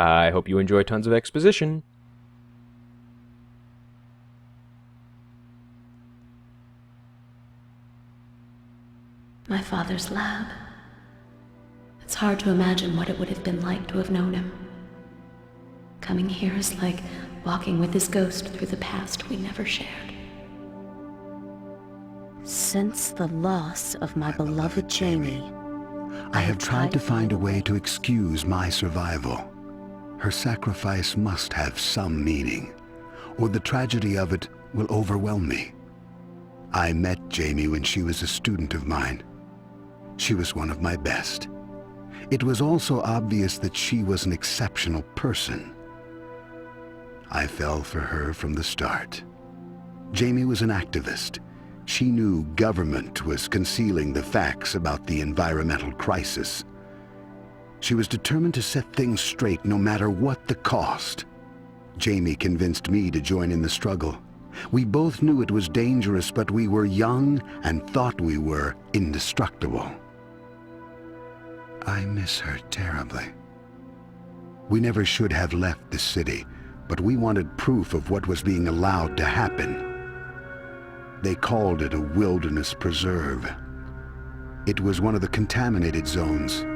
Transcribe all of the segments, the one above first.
I hope you enjoy tons of exposition. My father's lab. It's hard to imagine what it would have been like to have known him. Coming here is like walking with his ghost through the past we never shared. Since the loss of my beloved Jamie, I have tried to find a way to excuse my survival. Her sacrifice must have some meaning, or the tragedy of it will overwhelm me. I met Jamie when she was a student of mine. She was one of my best. It was also obvious that she was an exceptional person. I fell for her from the start. Jamie was an activist. She knew government was concealing the facts about the environmental crisis. She was determined to set things straight no matter what the cost. Jamie convinced me to join in the struggle. We both knew it was dangerous, but we were young and thought we were indestructible. I miss her terribly. We never should have left the city, but we wanted proof of what was being allowed to happen. They called it a wilderness preserve. It was one of the contaminated zones,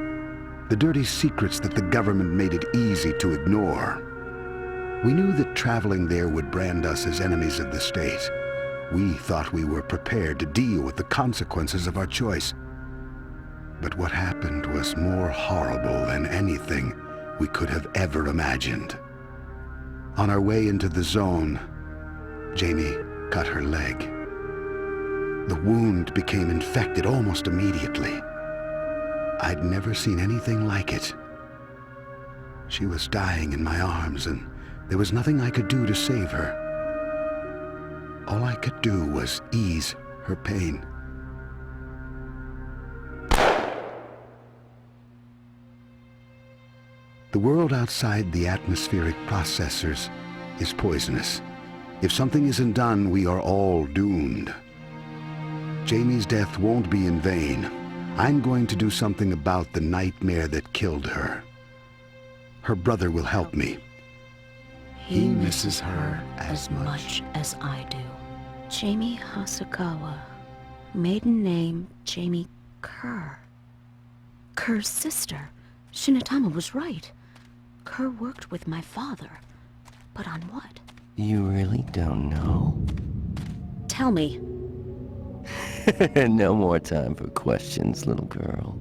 the dirty secrets that the government made it easy to ignore. We knew that traveling there would brand us as enemies of the state. We thought we were prepared to deal with the consequences of our choice. But what happened was more horrible than anything we could have ever imagined. On our way into the zone, Jamie cut her leg. The wound became infected almost immediately. I'd never seen anything like it. She was dying in my arms, and there was nothing I could do to save her. All I could do was ease her pain. The world outside the atmospheric processors is poisonous. If something isn't done, we are all doomed. Jamie's death won't be in vain. I'm going to do something about the nightmare that killed her. Her brother will help me. he misses her as much as I do. Jamie Hasakawa. Maiden name, Jamie Kerr. Kerr's sister. Shinatama was right. Kerr worked with my father. But on what? You really don't know? Tell me. No more time for questions, little girl.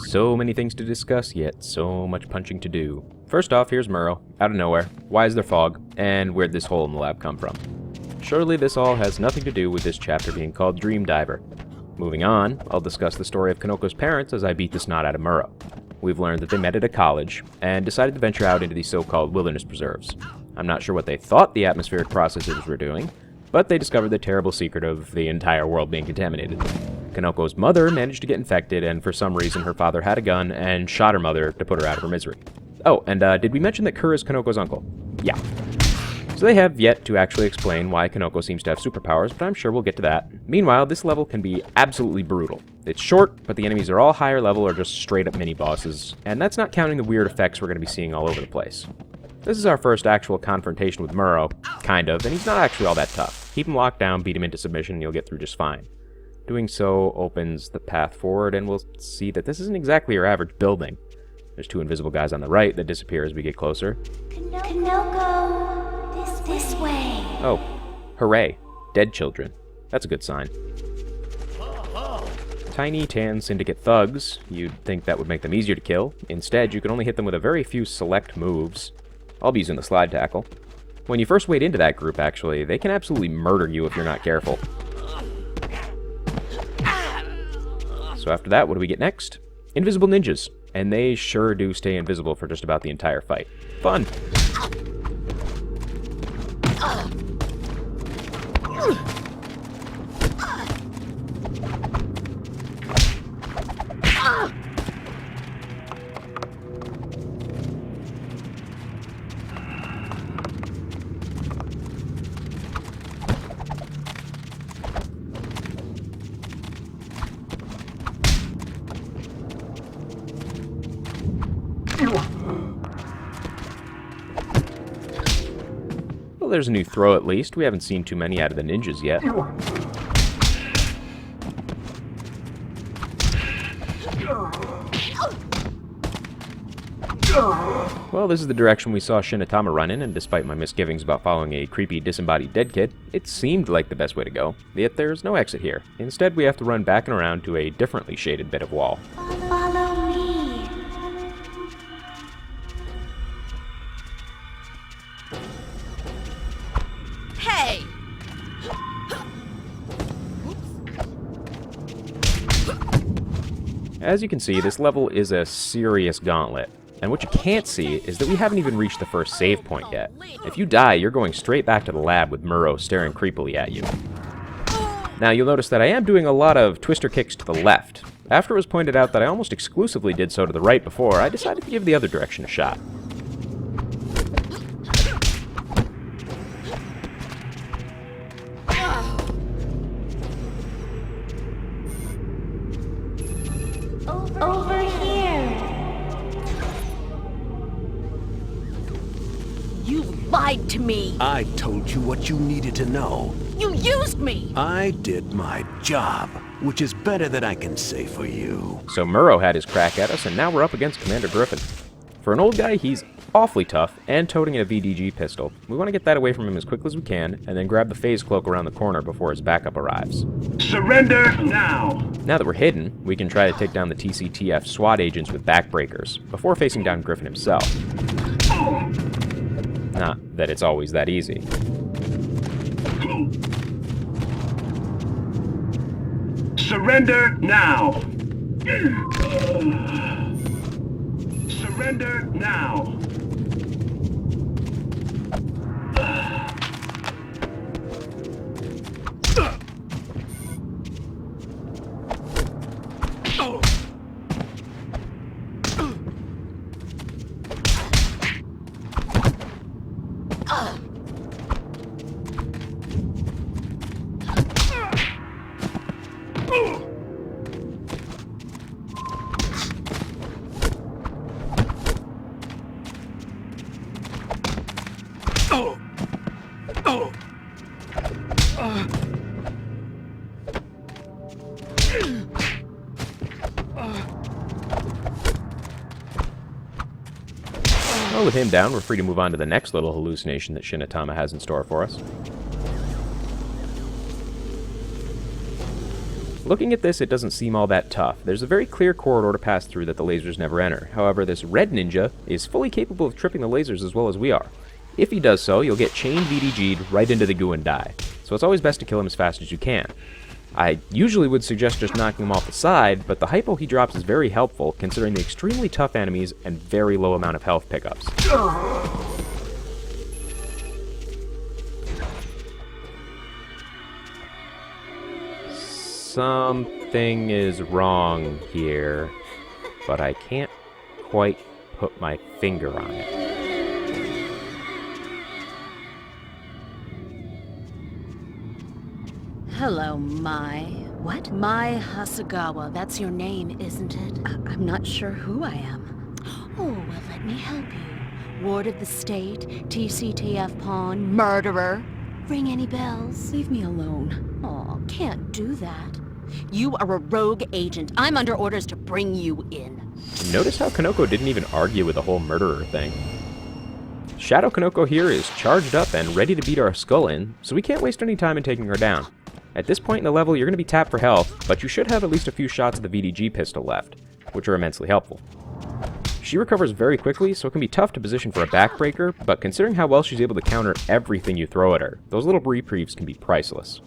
So many things to discuss, yet so much punching to do. First off, here's Muro, out of nowhere. Why is there fog? And where'd this hole in the lab come from? Surely this all has nothing to do with this chapter being called Dream Diver. Moving on, I'll discuss the story of Konoko's parents as I beat the snot out of Muro. We've learned that they met at a college, and decided to venture out into these so-called wilderness preserves. I'm not sure what they thought the atmospheric processors were doing, but they discovered the terrible secret of the entire world being contaminated. Konoko's mother managed to get infected, and for some reason her father had a gun and shot her mother to put her out of her misery. Oh, and did we mention that Kerr is Konoko's uncle? Yeah. So they have yet to actually explain why Konoko seems to have superpowers, but I'm sure we'll get to that. Meanwhile, this level can be absolutely brutal. It's short, but the enemies are all higher level or just straight up mini-bosses, and that's not counting the weird effects we're going to be seeing all over the place. This is our first actual confrontation with Muro, kind of, and he's not actually all that tough. Keep him locked down, beat him into submission, and you'll get through just fine. Doing so opens the path forward, and we'll see that this isn't exactly your average building. There's two invisible guys on the right that disappear as we get closer. Konoko, this way. Oh, hooray. Dead children. That's a good sign. Tiny tan syndicate thugs. You'd think that would make them easier to kill. Instead, you can only hit them with a very few select moves. I'll be using the slide tackle. When you first wade into that group, actually, they can absolutely murder you if you're not careful. So after that, what do we get next? Invisible ninjas. And they sure do stay invisible for just about the entire fight. Fun! Well, there's a new throw at least. We haven't seen too many out of the ninjas yet. Well, this is the direction we saw Shinatama run in, and despite my misgivings about following a creepy disembodied dead kid, it seemed like the best way to go. Yet there's no exit here. Instead, we have to run back and around to a differently shaded bit of wall. Follow me. Hey! As you can see, this level is a serious gauntlet. And what you can't see is that we haven't even reached the first save point yet. If you die, you're going straight back to the lab with Muro staring creepily at you. Now, you'll notice that I am doing a lot of twister kicks to the left. After it was pointed out that I almost exclusively did so to the right before, I decided to give the other direction a shot. Over here. You lied to me! I told you what you needed to know. You used me! I did my job, which is better than I can say for you. So Muro had his crack at us, and now we're up against Commander Griffin. For an old guy, he's awfully tough, and toting a VDG pistol. We want to get that away from him as quickly as we can, and then grab the phase cloak around the corner before his backup arrives. Surrender now! Now that we're hidden, we can try to take down the TCTF SWAT agents with backbreakers, before facing down Griffin himself. Not that it's always that easy. Surrender now! Surrender now! Well, with him down, we're free to move on to the next little hallucination that Shinatama has in store for us. Looking at this, it doesn't seem all that tough. There's a very clear corridor to pass through that the lasers never enter. However, this red ninja is fully capable of tripping the lasers as well as we are. If he does so, you'll get chain VDG'd right into the goo and die. So it's always best to kill him as fast as you can. I usually would suggest just knocking him off the side, but the hypo he drops is very helpful considering the extremely tough enemies and very low amount of health pickups. Something is wrong here, but I can't quite put my finger on it. Hello, Mai. What? Mai Hasagawa. That's your name, isn't it? I'm not sure who I am. Oh, well, let me help you. Ward of the state, TCTF pawn, murderer. Ring any bells? Leave me alone. Aw, can't do that. You are a rogue agent. I'm under orders to bring you in. Notice how Konoko didn't even argue with the whole murderer thing. Shadow Konoko here is charged up and ready to beat our skull in, so we can't waste any time in taking her down. At this point in the level, you're going to be tapped for health, but you should have at least a few shots of the VDG pistol left, which are immensely helpful. She recovers very quickly, so it can be tough to position for a backbreaker, but considering how well she's able to counter everything you throw at her, those little reprieves can be priceless.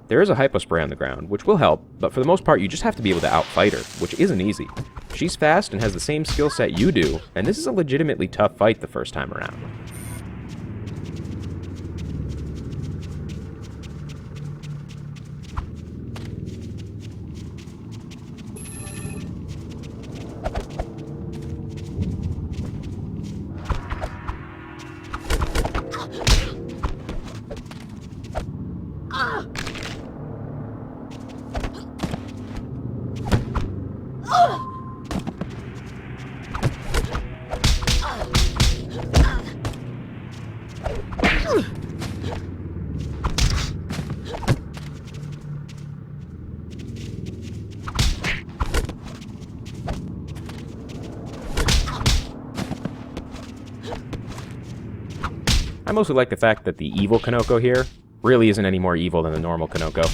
There is a hypo spray on the ground, which will help, but for the most part you just have to be able to outfight her, which isn't easy. She's fast and has the same skill set you do, and this is a legitimately tough fight the first time around. I mostly like the fact that the evil Konoko here really isn't any more evil than the normal Konoko.